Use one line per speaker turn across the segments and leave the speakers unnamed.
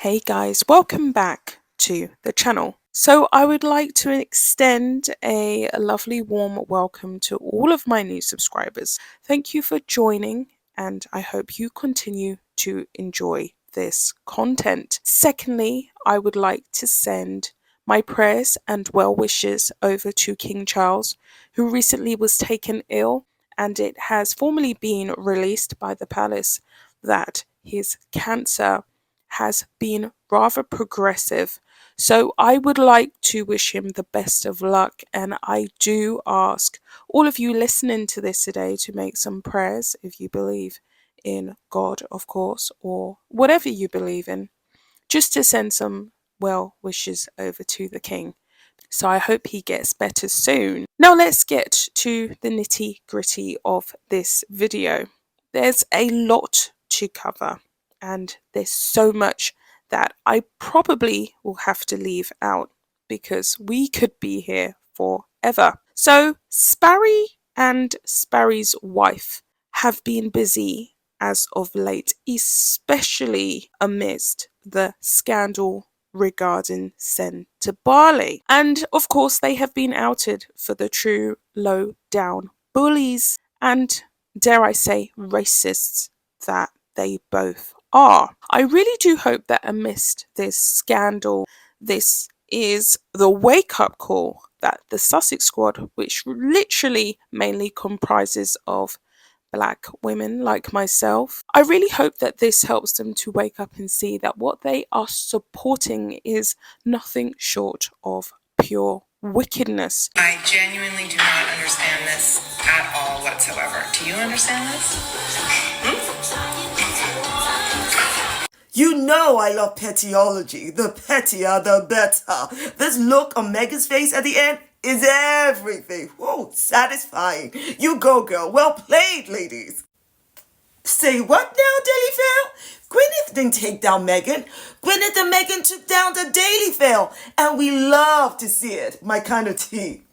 Hey guys, welcome back to the channel. So I would like to extend a lovely warm welcome to all of my new subscribers. Thank you for joining and I hope you continue to enjoy this content. Secondly, I would like to send my prayers and well wishes over to King Charles, who recently was taken ill, and it has formally been released by the palace that his cancer has been rather progressive. So I would like to wish him the best of luck, and I do ask all of you listening to this today to make some prayers if you believe in God, of course, or whatever you believe in, just to send some well wishes over to the king. So I hope he gets better soon. Now let's get to the nitty gritty of this video. There's a lot to cover and there's so much that I probably will have to leave out because we could be here forever. So Sparry and Sparry's wife have been busy as of late, especially amidst the scandal regarding S&Xual. And of course, they have been outed for the true low down bullies and, dare I say, racists that they both are. I really do hope that amidst this scandal, this is the wake-up call that the Sussex squad, which literally mainly comprises of Black women like myself, I really hope that this helps them to wake up and see that what they are supporting is nothing short of pure wickedness.
I genuinely do not understand this at all whatsoever. Do you understand this?
You know I love pettyology. The pettier, the better. This look on Meghan's face at the end is everything. Whoa, satisfying. You go, girl. Well played, ladies. Say what now, Daily Fail? Gwyneth didn't take down Meghan. Gwyneth and Meghan took down the Daily Fail. And we love to see it. My kind of tea.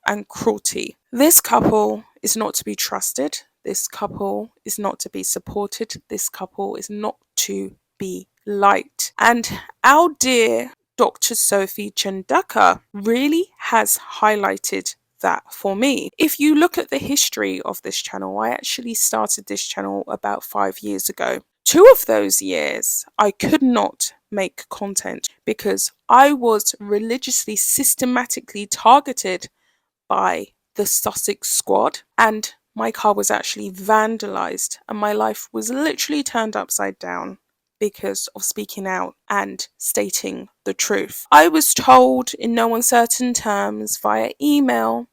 And cruelty. This couple is not to be trusted. This couple is not to be supported. This couple is not to be liked. And our dear Dr. Sophie Chandaka really has highlighted that for me. If you look at the history of this channel, I actually started this channel about 5 years ago. 2 of those years I could not make content because I was religiously, systematically targeted by the Sussex squad, and my car was actually vandalized and my life was literally turned upside down because of speaking out and stating the truth. I was told in no uncertain terms via email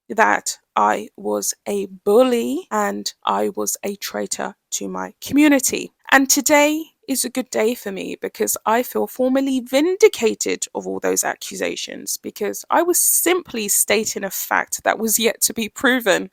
that I was a bully and I was a traitor to my community. And today is a good day for me because I feel formally vindicated of all those accusations, because I was simply stating a fact that was yet to be proven.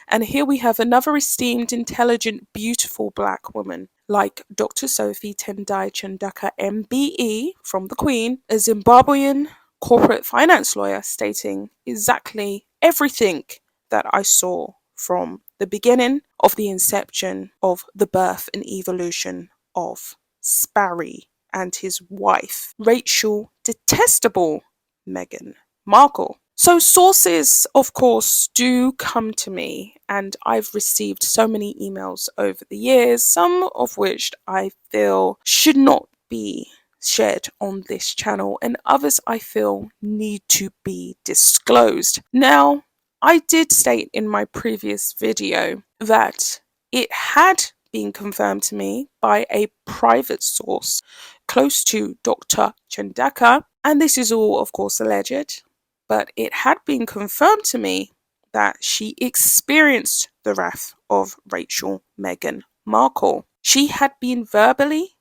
And here we have another esteemed, intelligent, beautiful Black woman like Dr. Sophie Tendai Chandaka MBE from the Queen, a Zimbabwean corporate finance lawyer, stating exactly everything that I saw from the beginning of the inception of the birth and evolution of Sparry and his wife, Rachel detestable Meghan Markle. So sources, of course, do come to me, and I've received so many emails over the years, some of which I feel should not be shared on this channel, and others I feel need to be disclosed. Now, I did state in my previous video that it had been confirmed to me by a private source close to Dr. Chandaka, and this is all, of course, alleged, but it had been confirmed to me that she experienced the wrath of Rachel Meghan Markle. She had been verbally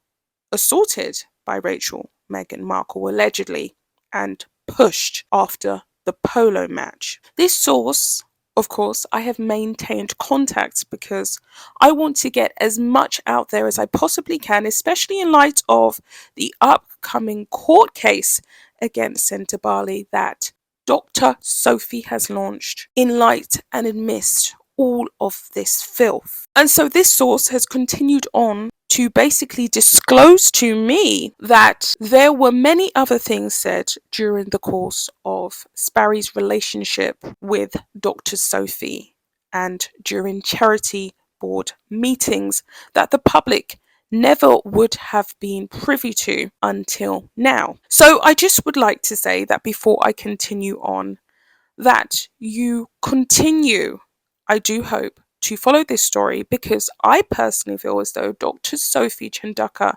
assaulted by Rachel Meghan Markle, allegedly, and pushed after the polo match. This source, of course, I have maintained contact because I want to get as much out there as I possibly can, especially in light of the upcoming court case against S&Xual that Dr. Sophie has launched in light and amidst all of this filth. And so this source has continued on to basically disclose to me that there were many other things said during the course of Sparry's relationship with Dr. Sophie and during charity board meetings that the public never would have been privy to until now. So I just would like to say that before I continue on, that you continue, I do hope, to follow this story, because I personally feel as though Dr. Sophie Chandaka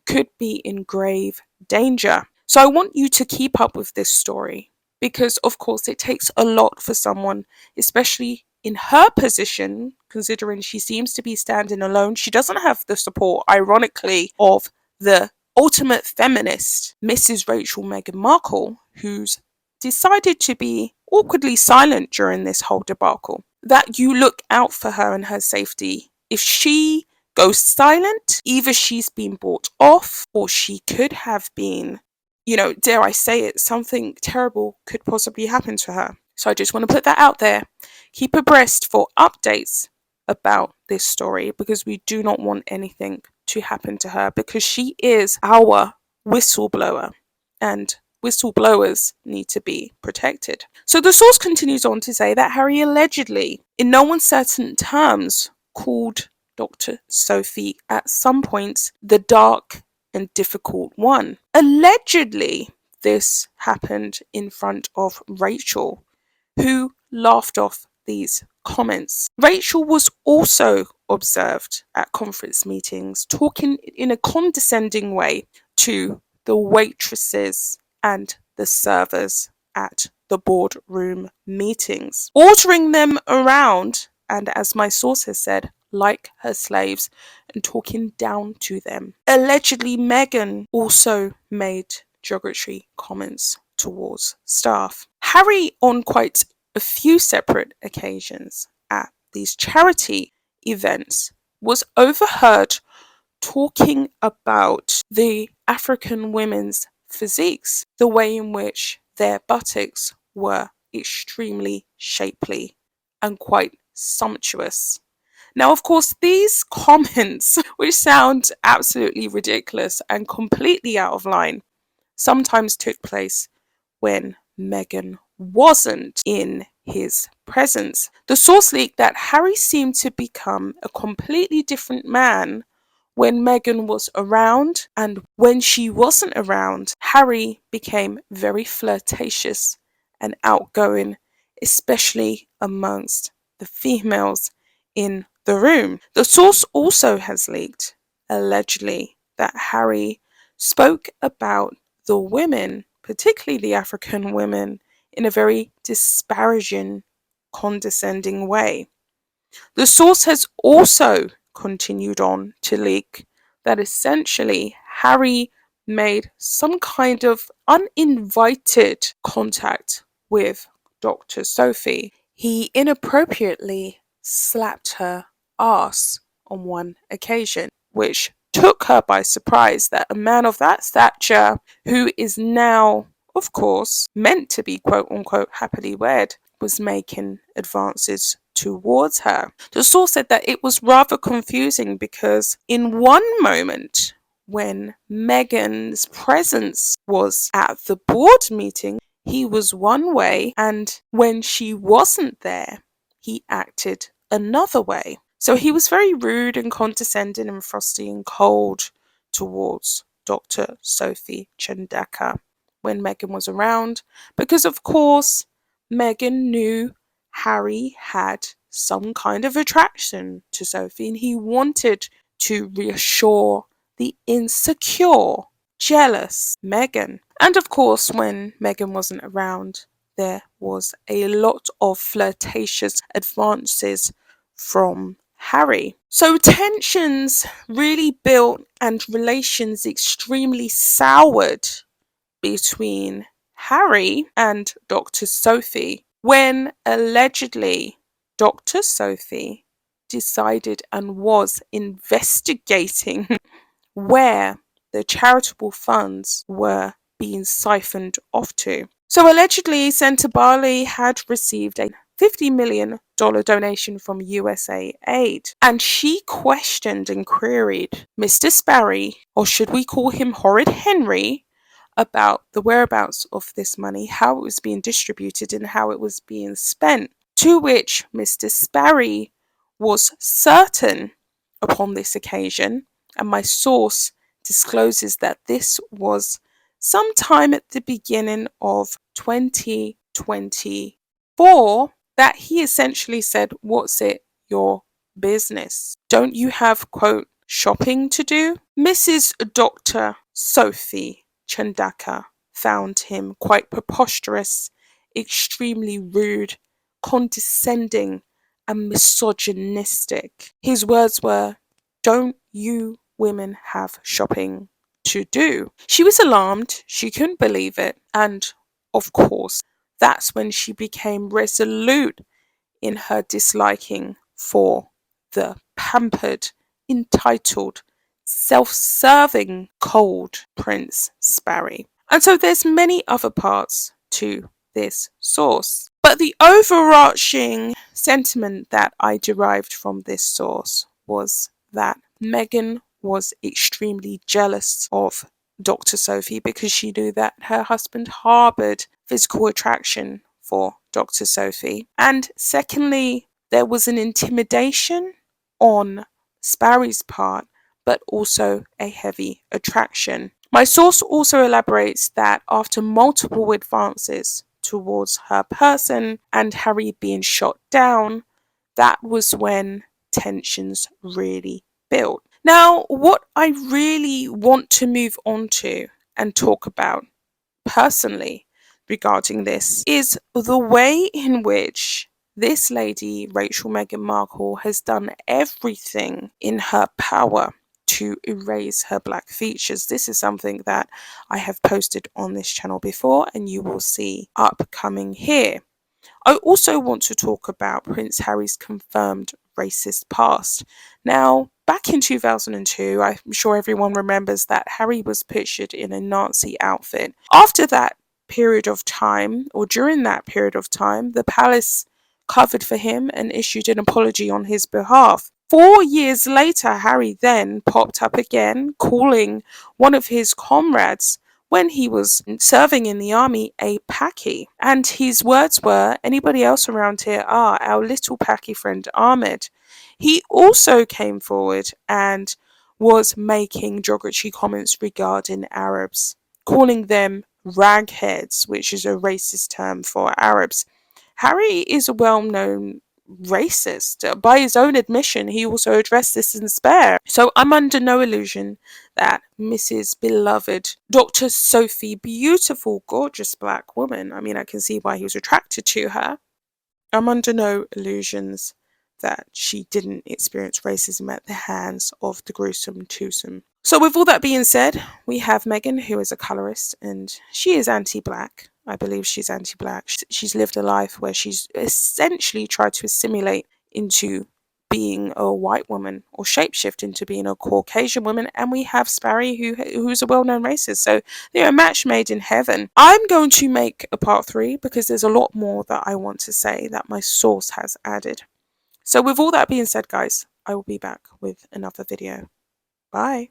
could be in grave danger. So I want you to keep up with this story, because of course it takes a lot for someone, especially in her position, considering she seems to be standing alone. She doesn't have the support, ironically, of the ultimate feminist, Mrs. Rachel Meghan Markle, who's decided to be awkwardly silent during this whole debacle. That you look out for her and her safety. If she goes silent, either she's been bought off or she could have been, dare I say it, something terrible could possibly happen to her. So I just want to put that out there. Keep abreast for updates about this story, because we do not want anything to happen to her, because she is our whistleblower and whistleblowers need to be protected. So the source continues on to say that Harry allegedly, in no uncertain terms, called Dr. Sophie at some points the dark and difficult one. Allegedly, this happened in front of Rachel, who laughed off these comments. Rachel was also observed at conference meetings talking in a condescending way to the waitresses and the servers at the boardroom meetings, ordering them around, and as my source has said, like her slaves, and talking down to them. Allegedly, Meghan also made derogatory comments towards staff. Harry, on quite a few separate occasions at these charity events, was overheard talking about the African women's physiques, the way in which their buttocks were extremely shapely and quite sumptuous. Now, of course, these comments, which sound absolutely ridiculous and completely out of line, sometimes took place when Meghan wasn't in his presence. The source leaked that Harry seemed to become a completely different man when Meghan was around, and when she wasn't around, Harry became very flirtatious and outgoing, especially amongst the females in the room. The source also has leaked, allegedly, that Harry spoke about the women, particularly the African women, in a very disparaging, condescending way. The source has also continued on to leak that essentially Harry made some kind of uninvited contact with Dr. Sophie. He inappropriately slapped her ass on one occasion, which took her by surprise that a man of that stature, who is now, of course, meant to be quote unquote happily wed, was making advances towards her. The source said that it was rather confusing because in one moment, when Meghan's presence was at the board meeting, he was one way, and when she wasn't there, he acted another way. So he was very rude and condescending and frosty and cold towards Dr. Sophie Chandaka when Meghan was around, because of course Meghan knew Harry had some kind of attraction to Sophie, and he wanted to reassure the insecure, jealous Meghan. And of course, when Meghan wasn't around, there was a lot of flirtatious advances from Harry. So tensions really built and relations extremely soured between Harry and Dr. Sophie when allegedly Dr. Sophie decided and was investigating where the charitable funds were being siphoned off to. So allegedly, Senator Barley had received a $50 million donation from USA Aid. And she questioned and queried Mr. Sparry, or should we call him Horrid Henry, about the whereabouts of this money, how it was being distributed, and how it was being spent. To which Mr. Sparry was certain upon this occasion, and my source discloses that this was sometime at the beginning of 2024, that he essentially said, "What's it your business? Don't you have, quote, shopping to do?" Mrs. Dr. Sophie Chandaka found him quite preposterous, extremely rude, condescending, and misogynistic. His words were, "Don't you women have shopping to do?" She was alarmed, she couldn't believe it, and of course, that's when she became resolute in her disliking for the pampered, entitled, self-serving, cold Prince Sparry. And so there's many other parts to this source. But the overarching sentiment that I derived from this source was that Meghan was extremely jealous of Dr. Sophie because she knew that her husband harbored physical attraction for Dr. Sophie. And secondly, there was an intimidation on Sparry's part, but also a heavy attraction. My source also elaborates that after multiple advances towards her person and Harry being shot down, that was when tensions really built. Now, what I really want to move on to and talk about personally regarding this is the way in which this lady, Rachel Meghan Markle, has done everything in her power to erase her black features. This is something that I have posted on this channel before and you will see upcoming here. I also want to talk about Prince Harry's confirmed racist past. Now, back in 2002, I'm sure everyone remembers that Harry was pictured in a Nazi outfit. After that period of time, or during that period of time, the palace covered for him and issued an apology on his behalf. 4 years later, Harry then popped up again, calling one of his comrades when he was serving in the army a Paki. And his words were, "Anybody else around here? Our little Paki friend Ahmed." He also came forward and was making derogatory comments regarding Arabs, calling them ragheads, which is a racist term for Arabs. Harry is a well-known racist. By his own admission, he also addressed this in Spare. So I'm under no illusion that Mrs. Beloved Dr. Sophie, beautiful, gorgeous black woman, I mean, I can see why he was attracted to her. I'm under no illusions that she didn't experience racism at the hands of the gruesome twosome. So with all that being said, we have Meghan, who is a colorist, and she is anti-black. I believe she's anti-black. She's lived a life where she's essentially tried to assimilate into being a white woman or shapeshift into being a Caucasian woman. And we have Sparry, who's a well-known racist. So they're a match made in heaven. I'm going to make a part 3 because there's a lot more that I want to say that my source has added. So with all that being said, guys, I will be back with another video. Bye.